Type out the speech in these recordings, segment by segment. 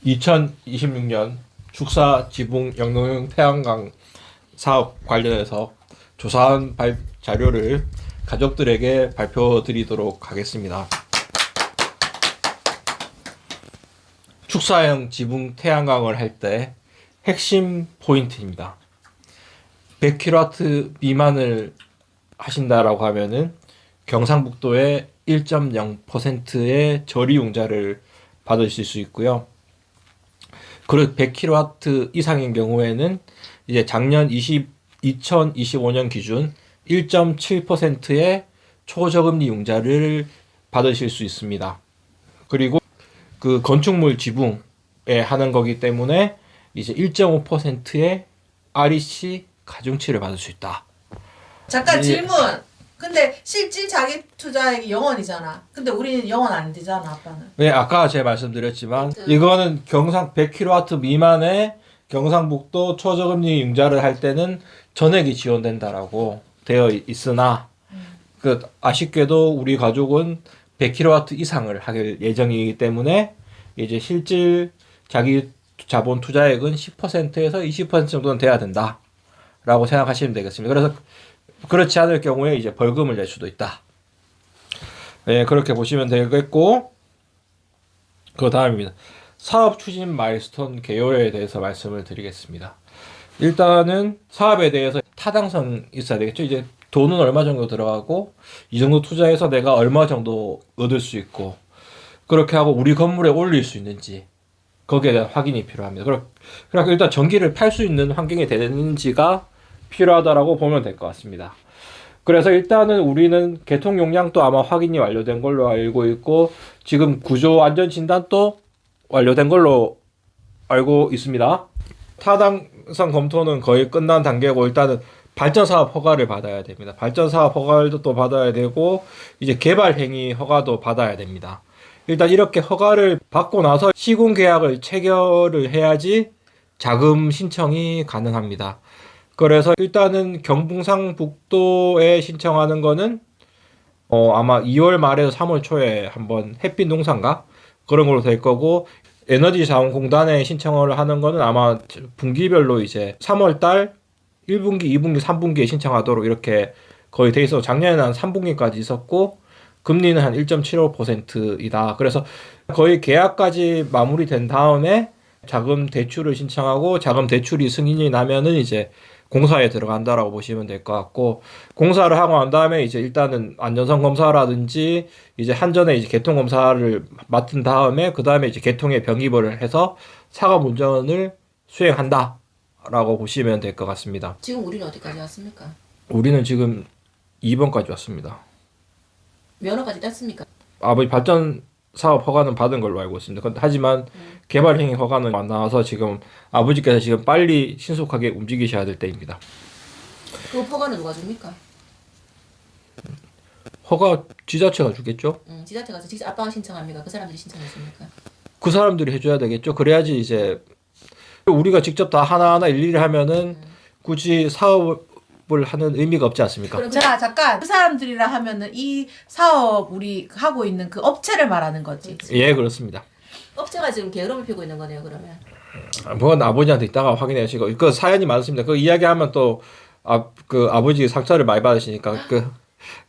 2026년 축사 지붕 영농용 태양광 사업 관련해서 조사한 자료를 가족들에게 발표드리도록 하겠습니다. 축사형 지붕 태양광을 할 때 핵심 포인트입니다. 100kW 미만을 하신다라고 하면은 경상북도의 1.0%의 저리용자를 받으실 수 있고요. 그리고 100kW 이상인 경우에는 이제 작년 2025년 기준 1.7%의 초저금리 융자를 받으실 수 있습니다. 그리고 그 건축물 지붕에 하는 거기 때문에 이제 1.5%의 REC 가중치를 받을 수 있다. 잠깐 질문. 근데 실질 자기 투자액이 0원이잖아. 근데 우리는 0원 안 되잖아, 아빠는. 네, 아까 제가 말씀드렸지만 이거는 100kW 미만의 경상북도 초저금리 융자를 할 때는 전액이 지원된다라고 되어 있으나 그 아쉽게도 우리 가족은 100kW 이상을 할 예정이기 때문에 이제 실질 자기 자본 투자액은 10%에서 20% 정도는 돼야 된다라고 생각하시면 되겠습니다. 그래서 그렇지 않을 경우에 이제 벌금을 낼 수도 있다. 네, 그렇게 보시면 되겠고, 그 다음입니다. 사업 추진 마일스톤 개요에 대해서 말씀을 드리겠습니다. 일단은 사업에 대해서 타당성 있어야 되겠죠. 이제 돈은 얼마 정도 들어가고, 이 정도 투자해서 내가 얼마 정도 얻을 수 있고, 그렇게 하고 우리 건물에 올릴 수 있는지, 거기에 대한 확인이 필요합니다. 그러니까 일단 전기를 팔 수 있는 환경이 되는지가 필요하다라고 보면 될 것 같습니다. 그래서 일단은 우리는 개통 용량도 아마 확인이 완료된 걸로 알고 있고, 지금 구조 안전 진단도 완료된 걸로 알고 있습니다. 타당성 검토는 거의 끝난 단계고, 일단은 발전 사업 허가를 받아야 됩니다. 발전 사업 허가도 또 받아야 되고, 이제 개발 행위 허가도 받아야 됩니다. 일단 이렇게 허가를 받고 나서 시공 계약을 체결을 해야지 자금 신청이 가능합니다. 그래서 일단은 경북상북도에 신청하는 거는 아마 2월 말에서 3월 초에 한번 햇빛 농산가 그런 걸로 될 거고, 에너지자원공단에 신청을 하는 거는 아마 분기별로 이제 3월 달 1분기, 2분기, 3분기에 신청하도록 이렇게 거의 돼 있어. 작년에는 한 3분기까지 있었고 금리는 한 1.75%이다. 그래서 거의 계약까지 마무리된 다음에 자금 대출을 신청하고, 자금 대출이 승인이 나면은 이제 공사에 들어간다라고 보시면 될 것 같고, 공사를 하고 난 다음에 이제 일단은 안전성 검사라든지 이제 한전에 이제 개통 검사를 맡은 다음에 그 다음에 이제 개통에 병입을 해서 사업 운전을 수행한다라고 보시면 될 것 같습니다. 지금 우리는 어디까지 왔습니까? 우리는 지금 2번까지 왔습니다. 면허까지 땄습니까? 아버지 발전 사업 허가는 받은 걸로 알고 있습니다. 하지만 개발 행위 허가는 안 나와서 지금 아버지께서 지금 빨리 신속하게 움직이셔야 될 때입니다. 그 허가는 누가 줍니까? 허가 지자체가 주겠죠? 지자체 가서 직접 아빠가 신청합니까? 그 사람들이 신청했습니까? 그 사람들이 해줘야 되겠죠. 그래야지 이제 우리가 직접 다 하나하나 일일이 하면은 굳이 사업을 하는 의미가 없지 않습니까? 자, 잠깐. 그 사람들이라 하면은 이 사업 우리 하고 있는 그 업체를 말하는 거지. 예, 그렇습니다. 업체가 지금 게으름을 피우고 있는 거네요, 그러면. 그건 아버지한테 이따가 확인해 주시고, 그 사연이 많습니다. 그 이야기하면 또 그 아버지 상처를 많이 받으시니까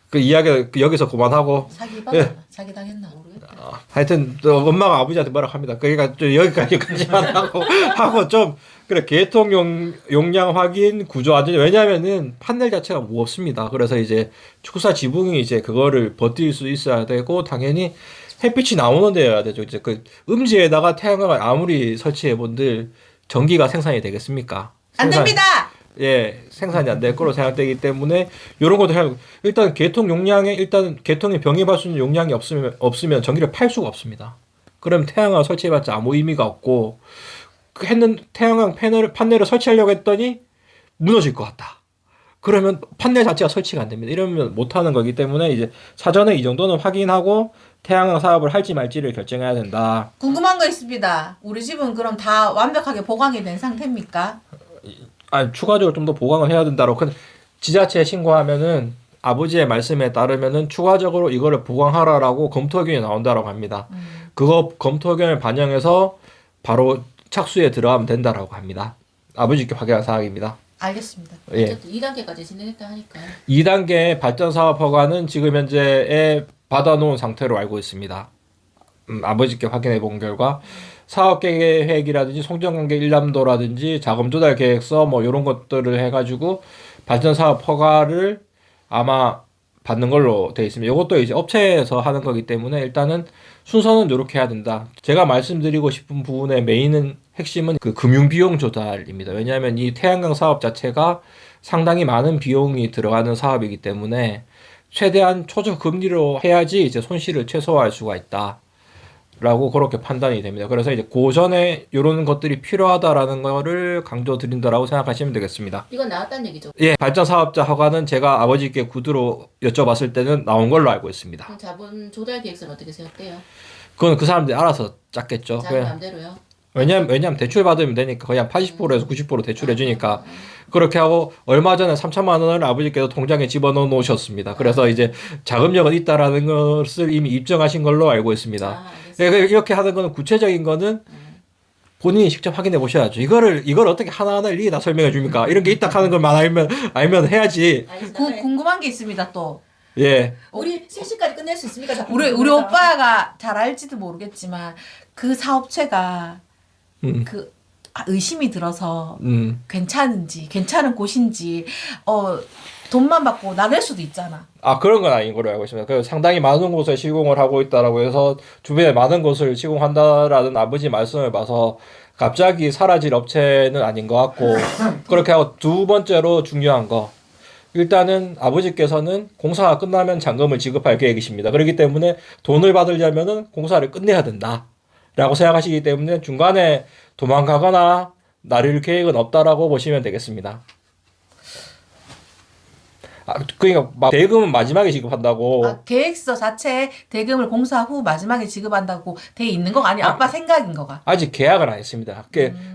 그 이야기 여기서 그만하고. 사기 받았나? 사기 당했나? 모르겠다. 하여튼 또 엄마가 아버지한테 뭐라 합니다. 그러니까 좀 여기까지만 하고 좀 그래, 개통 용량 확인, 구조 안전. 왜냐하면은 판넬 자체가 무겁습니다. 그래서 이제 축사 지붕이 이제 그거를 버틸 수 있어야 되고, 당연히 햇빛이 나오는 데여야 되죠. 이제 그 음지에다가 태양광을 아무리 설치해 본들 전기가 생산이 되겠습니까? 안 됩니다. 예, 생산이 안 될 거로 생각되기 때문에 요런 것도 해야. 일단 개통 용량에 일단 개통에 병입할 수 있는 용량이 없으면 전기를 팔 수가 없습니다. 그럼 태양광 설치해봤자 아무 의미가 없고, 했는 태양광 판넬을 설치하려고 했더니 무너질 것 같다. 그러면 판넬 자체가 설치가 안 됩니다. 이러면 못 하는 거기 때문에 이제 사전에 이 정도는 확인하고 태양광 사업을 할지 말지를 결정해야 된다. 궁금한 거 있습니다. 우리 집은 그럼 다 완벽하게 보강이 된 상태입니까? 추가적으로 좀 더 보강을 해야 된다고. 지자체에 신고하면은 아버지의 말씀에 따르면은 추가적으로 이거를 보강하라라고 검토 의견이 나온다라고 합니다. 그거 검토 의견을 반영해서 바로 착수에 들어가면 된다라고 합니다. 아버지께 확인한 사항입니다. 알겠습니다. 예. 어쨌든 2단계까지 진행했다 하니까. 2단계 발전 사업 허가는 지금 현재에 받아놓은 상태로 알고 있습니다. 아버지께 확인해 본 결과 사업 계획이라든지 송전관계 일람도라든지 자금 조달 계획서 뭐 이런 것들을 해가지고 발전 사업 허가를 아마 받는 걸로 되어 있습니다. 이것도 이제 업체에서 하는 거기 때문에 일단은 순서는 이렇게 해야 된다. 제가 말씀드리고 싶은 부분의 메인은 핵심은 그 금융 비용 조달입니다. 왜냐하면 이 태양광 사업 자체가 상당히 많은 비용이 들어가는 사업이기 때문에 최대한 초저 금리로 해야지 이제 손실을 최소화할 수가 있다. 라고 그렇게 판단이 됩니다. 그래서 이제 고전에 이런 것들이 필요하다라는 거를 강조드린다라고 생각하시면 되겠습니다. 이건 나왔다는 얘기죠. 예, 발전 사업자 허가는 제가 아버지께 구두로 여쭤봤을 때는 나온 걸로 알고 있습니다. 그럼 자본 조달 계획서는 어떻게 세웠대요? 그건 그 사람들이 알아서 짰겠죠. 자기 맘대로요? 왜냐면 대출 받으면 되니까 거의 한 80%에서 90% 대출해 주니까 그렇게 하고 얼마 전에 3천만 원을 아버지께서 통장에 집어넣어 놓으셨습니다. 그래서 이제 자금력은 있다라는 것을 이미 입증하신 걸로 알고 있습니다. 알겠습니다. 이렇게 하는 거는 구체적인 거는 본인이 직접 확인해 보셔야죠. 이걸 어떻게 하나하나 일일이 다 설명해 줍니까? 이런 게 있다 하는 것만 알면 해야지. 알겠습니다. 궁금한 게 있습니다. 또 예. 우리 3시까지 끝낼 수 있습니까? 자꾸 우리 궁금해서. 오빠가 잘 알지도 모르겠지만 그 사업체가 그 의심이 들어서 괜찮은 곳인지 돈만 받고 나갈 수도 있잖아. 그런 건 아닌 걸로 알고 있습니다. 그 상당히 많은 곳에 시공을 하고 있다라고 해서 주변에 많은 곳을 시공한다라는 아버지 말씀을 봐서 갑자기 사라질 업체는 아닌 것 같고 그렇게 하고 두 번째로 중요한 거 일단은 아버지께서는 공사가 끝나면 잔금을 지급할 계획이십니다. 그렇기 때문에 돈을 받으려면은 공사를 끝내야 된다라고 생각하시기 때문에 중간에 도망가거나 나릴 계획은 없다라고 보시면 되겠습니다. 그러니까 막 대금은 마지막에 지급한다고. 계획서 자체에 대금을 공사 후 마지막에 지급한다고 돼 있는 거가 아니 아빠 생각인 거가. 아직 계약을 안 했습니다.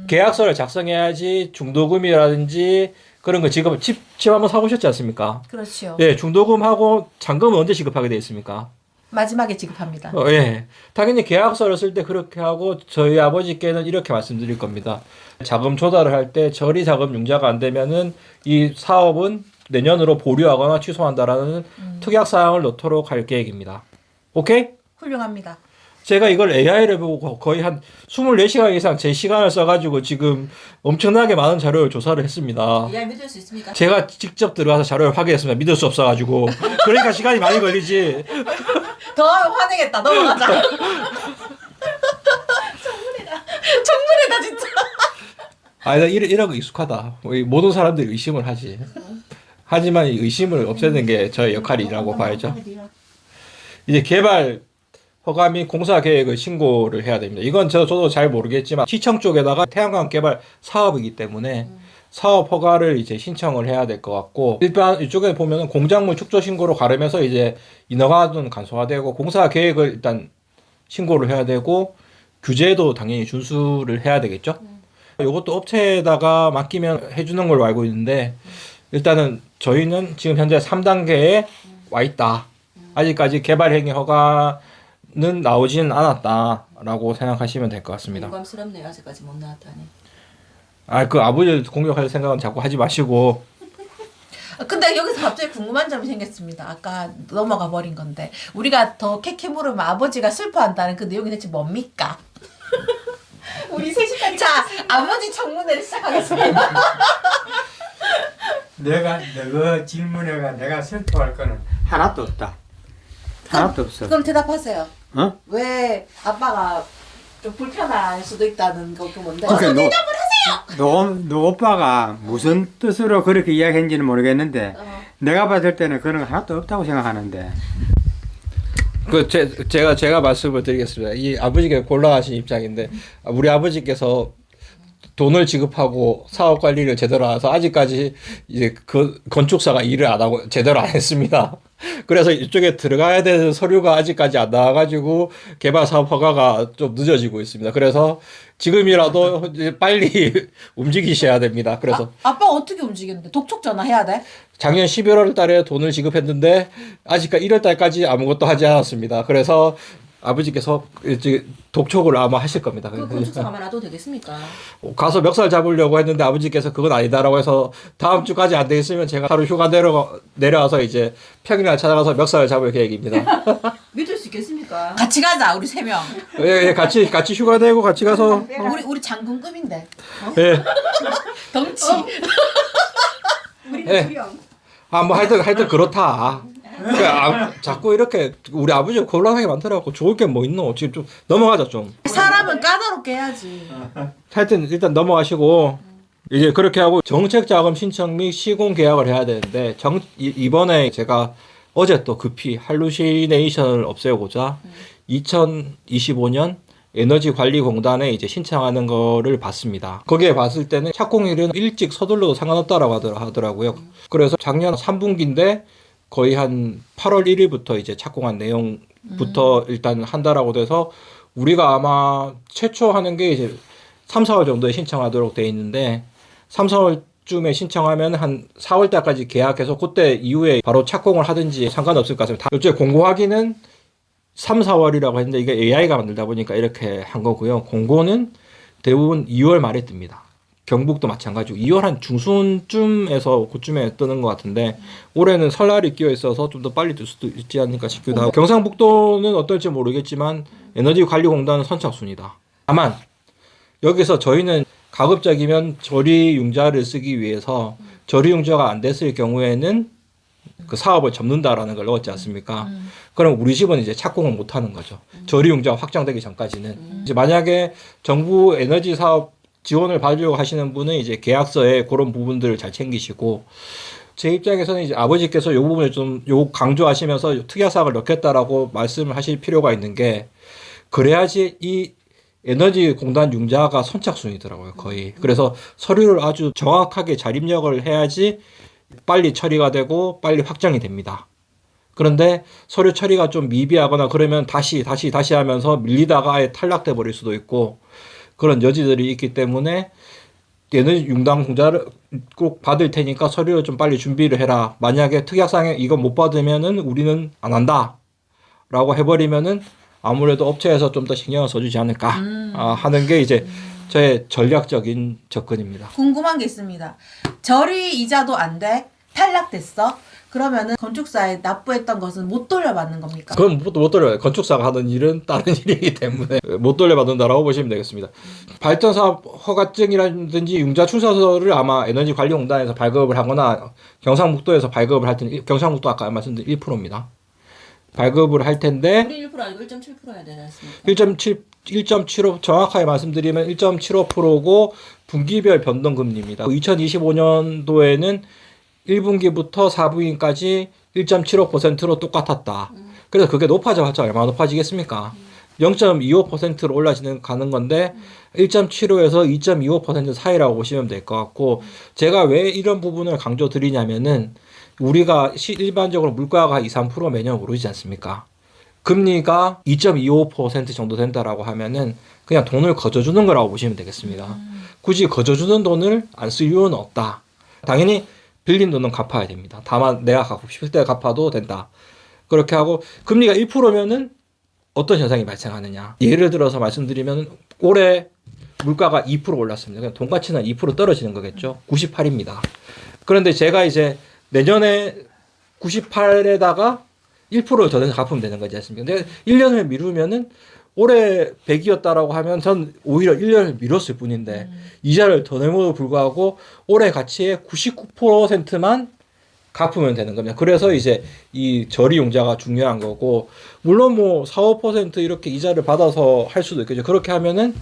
계약서를 작성해야지 중도금이라든지 그런 거 지급 집 한번 사보셨지 않습니까? 그렇죠. 예, 중도금하고 잔금은 언제 지급하게 돼 있습니까? 마지막에 지급합니다. 예. 당연히 계약서를 쓸 때 그렇게 하고 저희 아버지께는 이렇게 말씀드릴 겁니다. 자금 조달을 할 때 처리 자금 융자가 안 되면은 이 사업은 내년으로 보류하거나 취소한다라는 특약 사항을 넣도록 할 계획입니다. 오케이? 훌륭합니다. 제가 이걸 AI를 보고 거의 한 24시간 이상 제 시간을 써가지고 지금 엄청나게 많은 자료를 조사를 했습니다. AI 믿을 수 있습니까? 제가 직접 들어가서 자료를 확인했습니다. 믿을 수 없어가지고. 그러니까 시간이 많이 걸리지. 더 하면 화내겠다. 넘어가자. 청문회다 진짜. 나 이런 거 익숙하다. 우리 모든 사람들이 의심을 하지. 하지만 이 의심을 없애는 게 저의 역할이라고 봐야죠. 이제 개발 허가 및 공사 계획을 신고를 해야 됩니다. 이건 저도 잘 모르겠지만 시청 쪽에다가 태양광 개발 사업이기 때문에 사업 허가를 이제 신청을 해야 될 것 같고 일반 이쪽에 보면은 공작물 축조 신고로 가르면서 이제 인허가는 간소화되고 공사 계획을 일단 신고를 해야 되고 규제도 당연히 준수를 해야 되겠죠. 이것도 업체에다가 맡기면 해주는 걸로 알고 있는데 일단은 저희는 지금 현재 3단계에 와 있다. 아직까지 개발 행위 허가는 나오지는 않았다라고 생각하시면 될 것 같습니다. 공감스럽네요. 아직까지 못 나왔다니. 그 아버지를 공격할 생각은 자꾸 하지 마시고. 근데 여기서 갑자기 궁금한 점이 생겼습니다. 아까 넘어가 버린 건데 우리가 더 캐캐 물으면 아버지가 슬퍼한다는 그 내용이 대체 뭡니까? 우리 3시까지 자, 아버지 청문회를 시작하겠습니다. 너가 질문해가 내가 슬퍼할 거는 하나도 없다. 하나도 없어. 그럼 대답하세요. 어? 왜 아빠가 좀 불편할 수도 있다는 거 뭔데? 그러니까 너 오빠가 무슨 뜻으로 그렇게 이야기했는지는 모르겠는데 내가 봤을 때는 그런 거 하나도 없다고 생각하는데. 제가 말씀을 드리겠습니다. 이 아버지가 곤란하신 입장인데 우리 아버지께서 돈을 지급하고 사업 관리를 제대로 안 해서 아직까지 이제 그 건축사가 일을 안 하고 제대로 안 했습니다. 그래서 이쪽에 들어가야 되는 서류가 아직까지 안 나와가지고 개발 사업 허가가 좀 늦어지고 있습니다. 그래서 지금이라도 이제 빨리 움직이셔야 됩니다. 그래서 아빠 어떻게 움직이는데? 독촉 전화 해야 돼? 작년 11월 달에 돈을 지급했는데 아직까지 1월 달까지 아무것도 하지 않았습니다. 그래서 아버지께서 이제 독촉을 아마 하실 겁니다. 그 건축사 가만 놔도 되겠습니까? 가서 멱살 잡으려고 했는데 아버지께서 그건 아니다라고 해서 다음 주까지 안 돼 있으면 제가 하루 휴가 내려와서 이제 평일날 찾아가서 멱살을 잡을 계획입니다. 믿을 수 있겠습니까? 같이 가자 우리 3명. 예, 같이 휴가 내고 같이 가서 우리 장군급인데. 예. 덩치. 예. 뭐 하여튼 그렇다. 그러니까 자꾸 이렇게 우리 아버지가 곤란하게 만들어갖고 좋을 게 뭐 있노? 지금 좀 넘어가자 좀. 사람은 까다롭게 해야지. 하여튼 일단 넘어가시고 이제 그렇게 하고 정책 자금 신청 및 시공 계약을 해야 되는데 이번에 제가 어제 또 급히 할루시네이션을 없애고자 2025년 에너지관리공단에 이제 신청하는 거를 봤습니다. 거기에 봤을 때는 착공일은 일찍 서둘러도 상관없다라고 하더라고요. 그래서 작년 3분기인데 거의 한 8월 1일부터 이제 착공한 내용부터 일단 한다라고 돼서 우리가 아마 최초 하는 게 이제 3, 4월 정도에 신청하도록 돼 있는데 3, 4월쯤에 신청하면 한 4월 달까지 계약해서 그때 이후에 바로 착공을 하든지 상관없을 것 같습니다. 요즘에 공고하기는 3, 4월이라고 했는데 이게 AI가 만들다 보니까 이렇게 한 거고요. 공고는 대부분 2월 말에 뜹니다. 경북도 마찬가지고 2월 한 중순쯤에서 그쯤에 뜨는 것 같은데 올해는 설날이 끼어 있어서 좀 더 빨리 뜰 수도 있지 않을까 싶기도 하고 경상북도는 어떨지 모르겠지만 에너지관리공단은 선착순이다. 다만 여기서 저희는 가급적이면 저리융자를 쓰기 위해서 저리융자가 안 됐을 경우에는 그 사업을 접는다라는 걸 넣었지 않습니까? 그럼 우리 집은 이제 착공을 못 하는 거죠. 저리융자가 확정되기 전까지는. 이제 만약에 정부 에너지 사업 지원을 받으려고 하시는 분은 이제 계약서에 그런 부분들을 잘 챙기시고 제 입장에서는 이제 아버지께서 이 부분을 좀 강조하시면서 특약사항을 넣겠다라고 말씀을 하실 필요가 있는 게 그래야지 이 에너지공단 융자가 선착순이더라고요, 거의. 그래서 서류를 아주 정확하게 잘 입력을 해야지 빨리 처리가 되고 빨리 확정이 됩니다. 그런데 서류 처리가 좀 미비하거나 그러면 다시 하면서 밀리다가 아예 탈락돼 버릴 수도 있고 그런 여지들이 있기 때문에 얘는 융당 공자를 꼭 받을 테니까 서류를 좀 빨리 준비를 해라. 만약에 특약상에 이거 못 받으면은 우리는 안 한다. 라고 해버리면은 아무래도 업체에서 좀 더 신경을 써주지 않을까 하는 게 이제 저의 전략적인 접근입니다. 궁금한 게 있습니다. 저리 이자도 안 돼? 탈락됐어? 그러면은 건축사에 납부했던 것은 못 돌려받는 겁니까? 그건 못 돌려받아요. 건축사가 하는 일은 다른 일이기 때문에 못 돌려받는다라고 보시면 되겠습니다. 발전사업 허가증이라든지 융자 출사서를 아마 에너지관리공단에서 발급을 하거나 경상북도에서 발급을 할 때는 경상북도 아까 말씀드린 1%입니다. 발급을 할 텐데 우리 1% 아니고 1.7% 해야 되지 않습니까? 1.75 정확하게 말씀드리면 1.75%고 분기별 변동금리입니다. 2025년도에는 1분기부터 4분기까지 1.75%로 똑같았다. 그래서 그게 높아져봤자 얼마나 높아지겠습니까? 0.25%로 가는 건데 1.75에서 2.25% 사이라고 보시면 될 것 같고 제가 왜 이런 부분을 강조드리냐면은 우리가 일반적으로 물가가 2, 3% 매년 오르지 않습니까? 금리가 2.25% 정도 된다라고 하면은 그냥 돈을 거저주는 거라고 보시면 되겠습니다. 굳이 거저주는 돈을 안 쓸 이유는 없다. 당연히 빌린 돈은 갚아야 됩니다. 다만 내가 갚고 싶을 때 갚아도 된다. 그렇게 하고 금리가 1%면은 어떤 현상이 발생하느냐. 예를 들어서 말씀드리면 올해 물가가 2% 올랐습니다. 그냥 돈 가치는 2% 떨어지는 거겠죠. 98입니다. 그런데 제가 이제 내년에 98에다가 1%를 더 내서 갚으면 되는 거지 않습니까? 근데 1년을 미루면은 올해 100이었다라고 하면 전 오히려 1년을 미뤘을 뿐인데 이자를 더 내므로 불구하고 올해 가치의 99%만 갚으면 되는 겁니다. 그래서 이제 이 저리융자가 중요한 거고 물론 뭐 4, 5% 이렇게 이자를 받아서 할 수도 있겠죠. 그렇게 하면은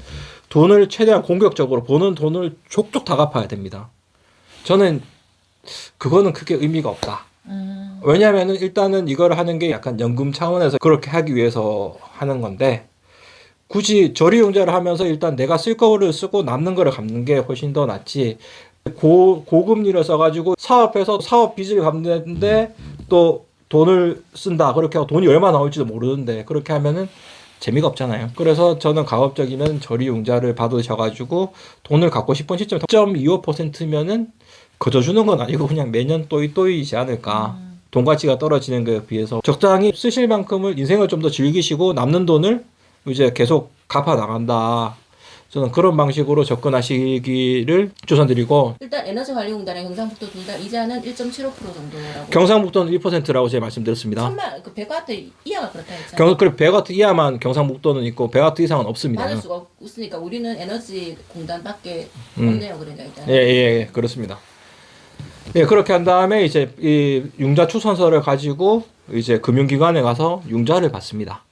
돈을 최대한 공격적으로 버는 돈을 족족 다 갚아야 됩니다. 저는 그거는 크게 의미가 없다. 왜냐하면은 일단은 이걸 하는 게 약간 연금 차원에서 그렇게 하기 위해서 하는 건데 굳이 저리융자를 하면서 일단 내가 쓸 거를 쓰고 남는 거를 갚는 게 훨씬 더 낫지. 고금리를 써가지고 사업해서 사업 빚을 갚는데 또 돈을 쓴다. 그렇게 하고 돈이 얼마 나올지도 모르는데 그렇게 하면은 재미가 없잖아요. 그래서 저는 가급적이면 저리융자를 받으셔가지고 돈을 갖고 싶은 시점 0.25%면은 거저 주는 건 아니고 그냥 매년 또이또이지 않을까. 돈 가치가 떨어지는 것에 비해서 적당히 쓰실 만큼을 인생을 좀 더 즐기시고 남는 돈을 이제 계속 갚아 나간다. 저는 그런 방식으로 접근하시기를 추천드리고 일단 에너지관리공단의 경상북도 둘 다 이자는 1.75% 정도라고. 경상북도는 1%라고 제가 말씀드렸습니다. 천만 그 100와트 이하가 그렇다 했잖아요. 그리고 100와트 이하만 경상북도는 있고 100와트 이상은 없습니다. 받을 수가 없으니까 우리는 에너지공단밖에 음. 없네요. 그러니까 일단. 예, 그렇습니다. 예, 그렇게 한 다음에 이제 이 융자 추천서를 가지고 이제 금융기관에 가서 융자를 받습니다.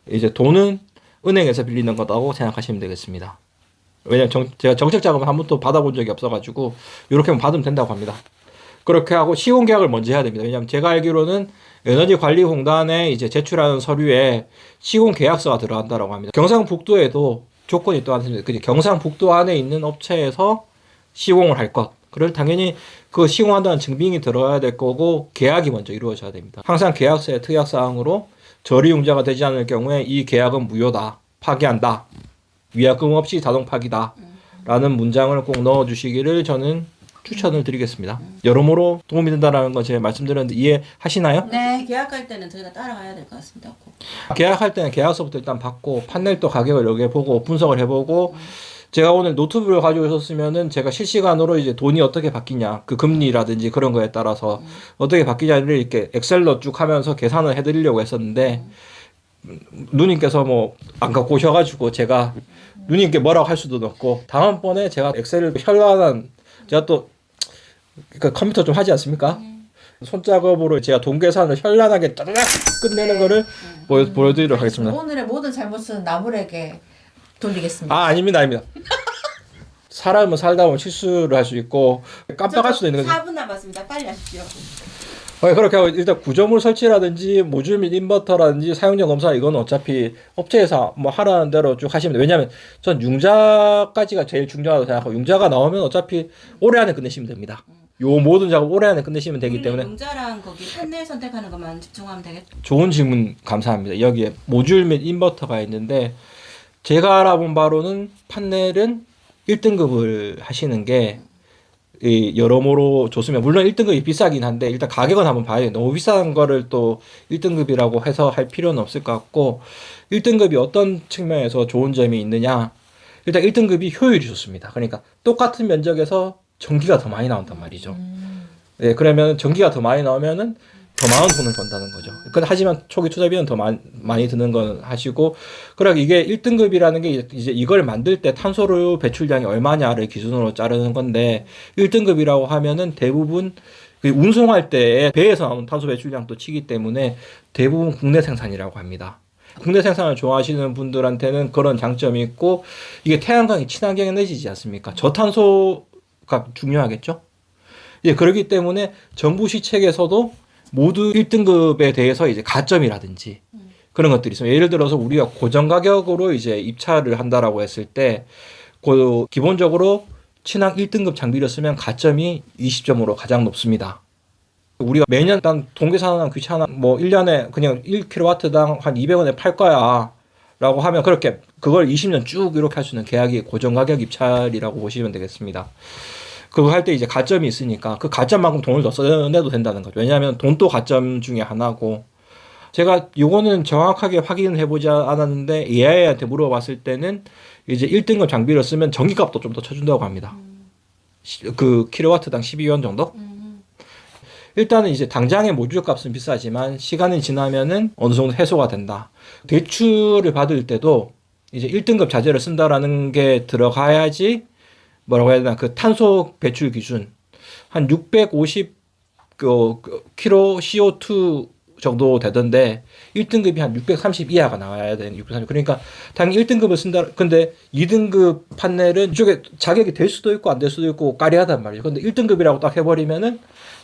이제 돈은 은행에서 빌리는 거다고 생각하시면 되겠습니다. 왜냐면 제가 정책 자금을 한 번도 받아본 적이 없어가지고 이렇게만 받으면 된다고 합니다. 그렇게 하고 시공계약을 먼저 해야 됩니다. 왜냐하면 제가 알기로는 에너지관리공단에 이제 제출하는 서류에 시공계약서가 들어간다고 합니다. 경상북도에도 조건이 또 하나 있습니다. 경상북도 안에 있는 업체에서 시공을 할 것. 그럴 당연히 그 시공한다는 증빙이 들어야 될 거고 계약이 먼저 이루어져야 됩니다. 항상 계약서의 특약사항으로 저리융자가 되지 않을 경우에 이 계약은 무효다. 파기한다. 위약금 없이 자동 파기다. 라는 문장을 꼭 넣어주시기를 저는 추천을 드리겠습니다. 여러모로 도움이 된다는 거 제가 말씀드렸는데 이해하시나요? 네. 계약할 때는 저희가 따라가야 될 것 같습니다. 계약할 때는 계약서부터 일단 받고 판넬도 가격을 여기에 보고 분석을 해보고 제가 오늘 노트북을 가지고 있었으면은 제가 실시간으로 이제 돈이 어떻게 바뀌냐 그 금리라든지 그런 거에 따라서 어떻게 바뀌냐를 이렇게 엑셀로 쭉 하면서 계산을 해드리려고 했었는데 누님께서 뭐 안 갖고 오셔가지고 제가 누님께 뭐라고 할 수도 없고 다음번에 제가 엑셀을 현란한 제가 또 그 컴퓨터 좀 하지 않습니까? 손작업으로 제가 돈 계산을 현란하게 짜르륵 끝내는 거를 보여드리도록 하겠습니다. 오늘의 모든 잘못은 나물에게 돌리겠습니다. 아닙니다. 사람은 살다 보면 실수를 할 수 있고 깜빡할 수도 있는 거죠. 4분 남았습니다. 빨리 하십시오. 그렇게 하고 일단 구조물 설치라든지 모듈 및 인버터라든지 사용자 검사 이건 어차피 업체에서 뭐 하라는 대로 쭉 하시면 돼요. 왜냐하면 전 융자까지가 제일 중요하다고 생각하고 융자가 나오면 어차피 올해 안에 끝내시면 됩니다. 요 모든 작업 올해 안에 끝내시면 되기 때문에 용자랑 거기 판넬 선택하는 것만 집중하면 되겠죠. 좋은 질문 감사합니다. 여기에 모듈 및 인버터가 있는데 제가 알아본 바로는 판넬은 1등급을 하시는 게 여러모로 좋습니다. 물론 1등급이 비싸긴 한데 일단 가격은 한번 봐야 돼요. 너무 비싼 거를 또 1등급이라고 해서 할 필요는 없을 것 같고 1등급이 어떤 측면에서 좋은 점이 있느냐 일단 1등급이 효율이 좋습니다. 그러니까 똑같은 면적에서 전기가 더 많이 나온단 말이죠. 예, 그러면 전기가 더 많이 나오면은 더 많은 돈을 번다는 거죠. 근데 하지만 초기 투자비는 더 많이 드는 건 하시고, 그러니까 이게 1등급이라는 게 이제 이걸 만들 때 탄소로 배출량이 얼마냐를 기준으로 자르는 건데, 1등급이라고 하면은 대부분 운송할 때 배에서 나오는 탄소 배출량도 치기 때문에 대부분 국내 생산이라고 합니다. 국내 생산을 좋아하시는 분들한테는 그런 장점이 있고, 이게 태양광이 친환경 에너지지 않습니까? 저탄소가 중요하겠죠? 예, 그렇기 때문에 정부 시책에서도 모두 1등급에 대해서 이제 가점이라든지 그런 것들이 있어요. 예를 들어서 우리가 고정 가격으로 이제 입찰을 한다라고 했을 때, 기본적으로 친환 1등급 장비를 쓰면 가점이 20점으로 가장 높습니다. 우리가 매년 일단 돈 계산하는 귀찮아, 뭐 1년에 그냥 1kW당 한 200원에 팔 거야 라고 하면 그렇게 그걸 20년 쭉 이렇게 할 수 있는 계약이 고정 가격 입찰이라고 보시면 되겠습니다. 그거 할 때 이제 가점이 있으니까 그 가점만큼 돈을 더 써내도 된다는 거죠. 왜냐하면 돈도 가점 중에 하나고, 제가 요거는 정확하게 확인을 해보지 않았는데 AI한테 물어봤을 때는 이제 1등급 장비를 쓰면 전기값도 좀 더 쳐준다고 합니다. 그 킬로와트당 12원 정도? 일단은 이제 당장의 모듈 값은 비싸지만 시간이 지나면은 어느 정도 해소가 된다. 대출을 받을 때도 이제 1등급 자재를 쓴다라는 게 들어가야지 뭐라고 해야 되나, 그 탄소 배출 기준 한 650 킬로 CO2 정도 되던데 1등급이 한 630 이하가 나와야 되는 630. 그러니까 당연히 1등급을 쓴다. 근데 2등급 판넬은 이쪽에 자격이 될 수도 있고 안 될 수도 있고 까리하단 말이죠. 근데 1등급이라고 딱 해버리면은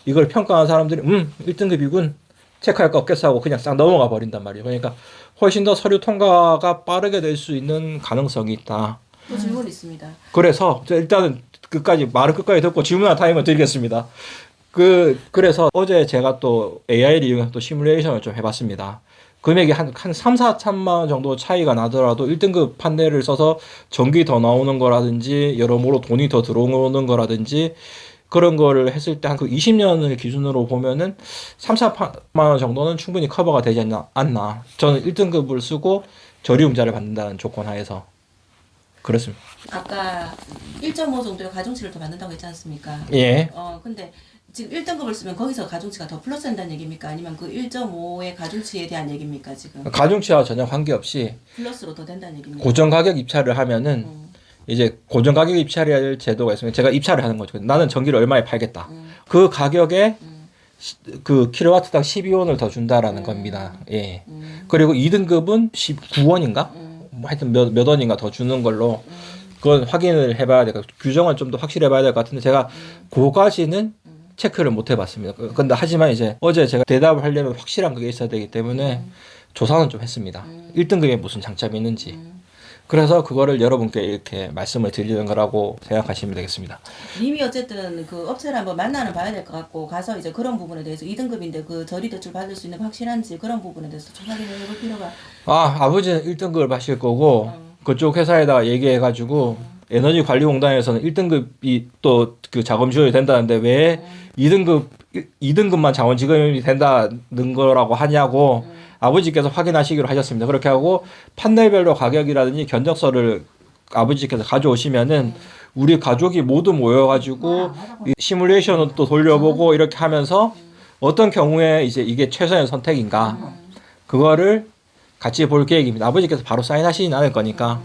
이걸 평가하는 사람들이 1등급이군, 체크할 거 없겠어 하고 그냥 싹 넘어가 버린단 말이에요. 그러니까 훨씬 더 서류 통과가 빠르게 될 수 있는 가능성이 있다. 또 질문 있습니다. 그래서 일단은 말을 끝까지 듣고 질문한 타임을 드리겠습니다. 그래서 어제 제가 또 AI를 이용해서 또 시뮬레이션을 좀 해봤습니다. 금액이 한 3, 4천만 원 정도 차이가 나더라도 1등급 판넬을 써서 전기 더 나오는 거라든지 여러모로 돈이 더 들어오는 거라든지 그런 거를 했을 때 한 그 20년을 기준으로 보면은 3, 4만 원 정도는 충분히 커버가 되지 않나. 저는 1등급을 쓰고 저리움자를 받는다는 조건 하에서 그렇습니다. 아까 1.5 정도의 가중치를 더 받는다고 했지 않습니까? 예. 근데 지금 1등급을 쓰면 거기서 가중치가 더 플러스 된다는 얘기입니까? 아니면 그 1.5의 가중치에 대한 얘기입니까, 지금? 가중치와 전혀 관계없이 플러스로 더 된다는 얘기입니까? 고정 가격 입찰을 하면은 이제 고정 가격 입찰이랄 제도가 있으면 제가 입찰을 하는 거죠. 나는 전기를 얼마에 팔겠다. 그 가격에 그 킬로와트당 12원을 더 준다라는 겁니다. 예. 그리고 2등급은 19원인가? 뭐 하여튼 몇 원인가 더 주는 걸로 그건 확인을 해봐야 될 것 같아요. 규정은 좀 더 확실해봐야 될 것 같은데 제가 그거까지는 체크를 못 해봤습니다. 근데 하지만 이제 어제 제가 대답을 하려면 확실한 그게 있어야 되기 때문에 조사는 좀 했습니다. 1등급에 무슨 장점이 있는지. 그래서 그거를 여러분께 이렇게 말씀을 드리는 거라고 생각하시면 되겠습니다. 님이 어쨌든 그 업체를 한번 만나는 봐야 될 것 같고 가서 이제 그런 부분에 대해서 2등급인데 그 저리 대출 받을 수 있는 확실한지 그런 부분에 대해서 좀 확인을 해볼 필요가. 아버지는 1등급을 하실 거고 그쪽 회사에다가 얘기해가지고 에너지관리공단에서는 1등급이 또 그 자금 지원이 된다는데 왜 2등급만 자원 지원이 된다는 거라고 하냐고 아버지께서 확인하시기로 하셨습니다. 그렇게 하고 판넬별로 가격이라든지 견적서를 아버지께서 가져오시면은 우리 가족이 모두 모여가지고 이 시뮬레이션을 또 돌려보고 이렇게 하면서 어떤 경우에 이제 이게 최선의 선택인가 그거를 같이 볼 계획입니다. 아버지께서 바로 사인하시진 않을 거니까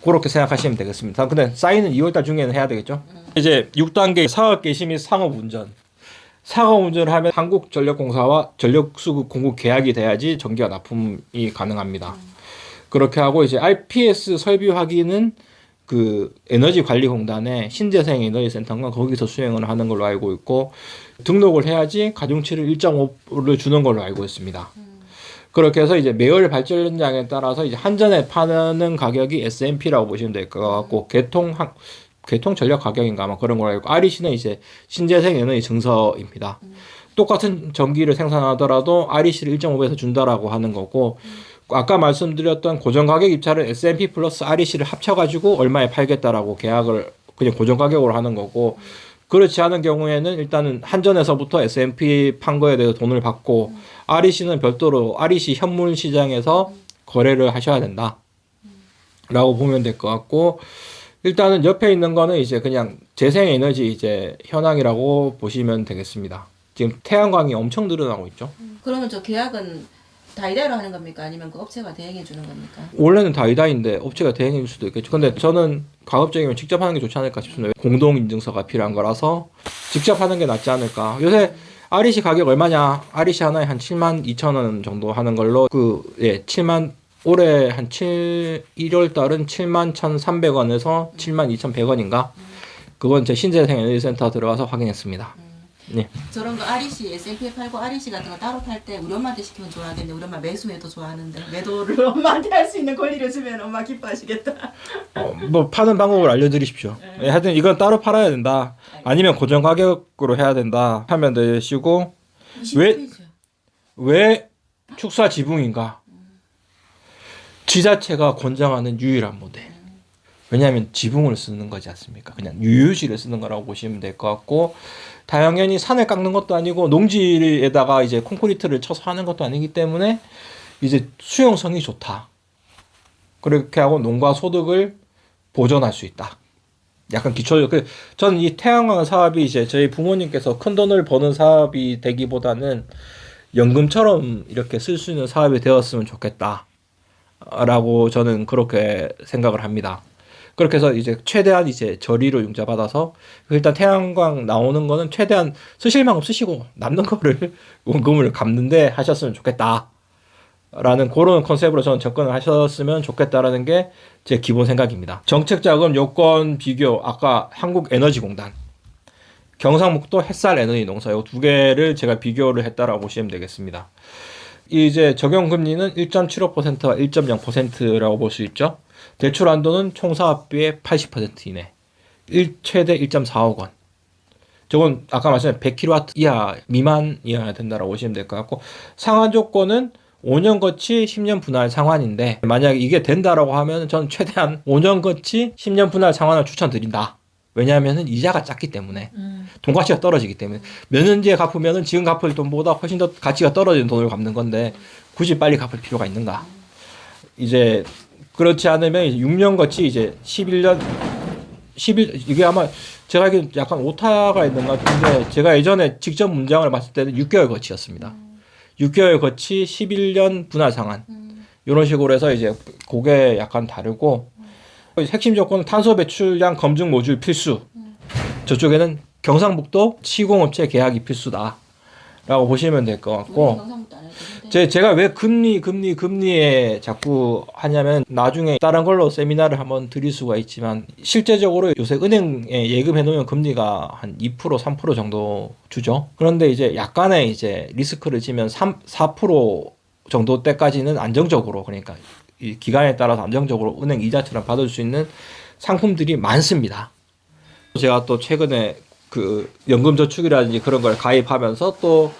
그렇게 생각하시면 되겠습니다. 근데 사인은 2월달 중에는 해야 되겠죠. 이제 6단계 사업 개시 및 상업 운전. 상업 운전을 하면 한국전력공사와 전력수급 공급 계약이 돼야지 전기와 납품이 가능합니다. 그렇게 하고 이제 RPS 설비 확인은 그 에너지관리공단의 신재생 에너지센터인가 거기서 수행을 하는 걸로 알고 있고 등록을 해야지 가중치를 1.5를 주는 걸로 알고 있습니다. 그렇게 해서 이제 매월 발전량에 따라서 이제 한전에 파는 가격이 S&P라고 보시면 될 것 같고 개통 전력 가격인가 아마 그런 걸 알고 REC는 이제 신재생 에너지 증서입니다. 똑같은 전기를 생산하더라도 REC를 1.5배에서 준다라고 하는 거고 아까 말씀드렸던 고정 가격 입찰은 S&P 플러스 REC를 합쳐가지고 얼마에 팔겠다라고 계약을 그냥 고정 가격으로 하는 거고 그렇지 않은 경우에는 일단은 한전에서부터 S&P 판 거에 대해서 돈을 받고 REC는 별도로 REC 현물 시장에서 거래를 하셔야 된다 라고 보면 될 것 같고 일단은 옆에 있는 거는 이제 그냥 재생에너지 이제 현황이라고 보시면 되겠습니다. 지금 태양광이 엄청 늘어나고 있죠. 그러면 저 계약은 다이다이로 하는 겁니까? 아니면 그 업체가 대행해 주는 겁니까? 원래는 다이다인데 업체가 대행해 줄 수도 있겠죠. 근데 저는 가급적이면 직접 하는 게 좋지 않을까 싶습니다. 공동 인증서가 필요한 거라서 직접 하는 게 낫지 않을까. 요새 REC 가격 얼마냐? REC 하나에 한 72,000원 정도 하는 걸로 올해 한 1월 달은 71,300원에서 72,100원인가? 그건 제 신재생 에너지센터 들어가서 확인했습니다. 네. 저런 거 REC, S&P 팔고 REC 같은 거 따로 팔 때 우리 엄마한테 시키면 좋아하겠네. 우리 엄마 매수매도 좋아하는데 매도를 엄마한테 할 수 있는 권리를 주면 엄마 기뻐하시겠다. 뭐 파는 방법을 알려드리십시오. 네, 하여튼 이건 따로 팔아야 된다. 아니면 고정 가격으로 해야 된다 하면 되시고 왜 축사 지붕인가? 지자체가 권장하는 유일한 모델. 왜냐하면 지붕을 쓰는 거지 않습니까? 그냥 유유지를 쓰는 거라고 보시면 될 것 같고 당연히 산을 깎는 것도 아니고 농지에다가 이제 콘크리트를 쳐서 하는 것도 아니기 때문에 이제 수용성이 좋다. 그렇게 하고 농가 소득을 보존할 수 있다. 약간 기초적. 저는 이 태양광 사업이 이제 저희 부모님께서 큰 돈을 버는 사업이 되기보다는 연금처럼 이렇게 쓸 수 있는 사업이 되었으면 좋겠다. 라고 저는 그렇게 생각을 합니다. 그렇게 해서 이제 최대한 이제 저리로 융자받아서 일단 태양광 나오는 거는 최대한 쓰실 만큼 쓰시고 남는 거를 원금을 갚는데 하셨으면 좋겠다. 라는 그런 컨셉으로 저는 접근을 하셨으면 좋겠다라는 게 제 기본 생각입니다. 정책자금 요건 비교 아까 한국에너지공단 경상북도 햇살에너지농사 요 두 개를 제가 비교를 했다라고 보시면 되겠습니다. 이제 적용금리는 1.75%와 1.0%라고 볼 수 있죠. 대출 한도는 총 사업비의 80% 이내. 최대 1.4억 원. 저건 아까 말씀드린 100kW 이하 미만이어야 된다라고 보시면 될 것 같고 상환 조건은 5년 거치 10년 분할 상환인데 만약에 이게 된다라고 하면 저는 최대한 5년 거치 10년 분할 상환을 추천드린다. 왜냐하면은 이자가 작기 때문에 돈 가치가 떨어지기 때문에 몇 년 뒤에 갚으면은 지금 갚을 돈보다 훨씬 더 가치가 떨어지는 돈을 갚는 건데 굳이 빨리 갚을 필요가 있는가? 이제 그렇지 않으면 이제 6년 거치 이제 11년 이게 아마 제가 알기로 약간 오타가 있는 것 같은데 제가 예전에 직접 문장을 봤을 때는 6개월 거치였습니다. 6개월 거치 11년 분할 상환 이런 식으로 해서 이제 그게 약간 다르고 핵심 조건은 탄소 배출량 검증 모듈 필수. 저쪽에는 경상북도 시공업체 계약이 필수다라고 보시면 될 것 같고. 경상북도 안 해도 되는데. 제가 왜 금리에 자꾸 하냐면 나중에 다른 걸로 세미나를 한번 드릴 수가 있지만 실제적으로 요새 은행에 예금해 놓으면 금리가 한 2% 3% 정도 주죠. 그런데 이제 약간의 이제 리스크를 지면 4% 정도 때까지는 안정적으로 그러니까 이 기간에 따라서 안정적으로 은행 이자처럼 받을 수 있는 상품들이 많습니다. 제가 또 최근에 그 연금저축이라든지 그런 걸 가입하면서 또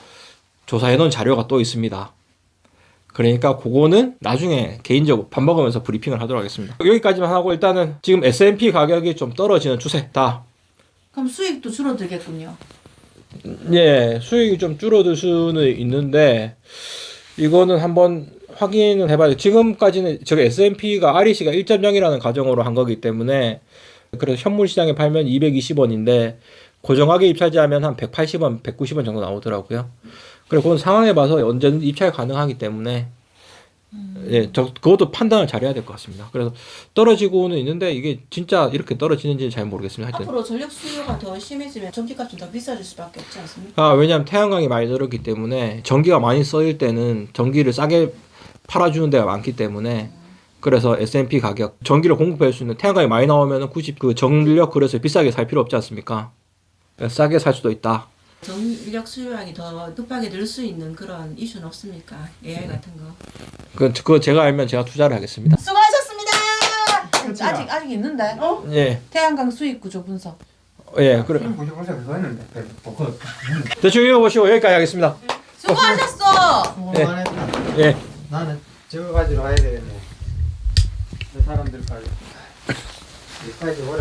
조사해 놓은 자료가 또 있습니다. 그러니까 그거는 나중에 개인적으로 밥 먹으면서 브리핑을 하도록 하겠습니다. 여기까지만 하고 일단은 지금 S&P 가격이 좀 떨어지는 추세다. 그럼 수익도 줄어들겠군요. 예, 수익이 좀 줄어들 수는 있는데 이거는 한번 확인을 해봐야 돼요. 지금까지는 저기 S&P가 REC가 1.0이라는 가정으로 한 거기 때문에 그래서 현물 시장에 팔면 220원인데 고정하게 입찰제하면 한 180원, 190원 정도 나오더라고요. 그리고 그건 상황에 봐서 언제든 입찰 가능하기 때문에 예, 그것도 판단을 잘해야 될 것 같습니다. 그래서 떨어지고는 있는데 이게 진짜 이렇게 떨어지는지는 잘 모르겠습니다. 하여튼. 앞으로 전력 수요가 더 심해지면 전기값이 더 비싸질 수밖에 없지 않습니까? 왜냐하면 태양광이 많이 들었기 때문에 전기가 많이 써일 때는 전기를 싸게 팔아주는 데가 많기 때문에 그래서 S&P 가격 전기를 공급할 수 있는 태양광이 많이 나오면 굳이 그 전력 그래서 비싸게 살 필요 없지 않습니까? 싸게 살 수도 있다. 전력 수요량이 더 급하게 늘 수 있는 그런 이슈는 없습니까? AI 같은 거. 그거 제가 알면 제가 투자를 하겠습니다. 수고하셨습니다. 아직 있는데. 예, 태양광 수익 구조 분석. 예, 그래. 그거 했는데 대충 읽어보시고 여기까지 하겠습니다. 수고하셨어. 예. 했다. 예. 나는 저거 가지러 가야 되겠네. 저 사람들까지. 여기까지 오래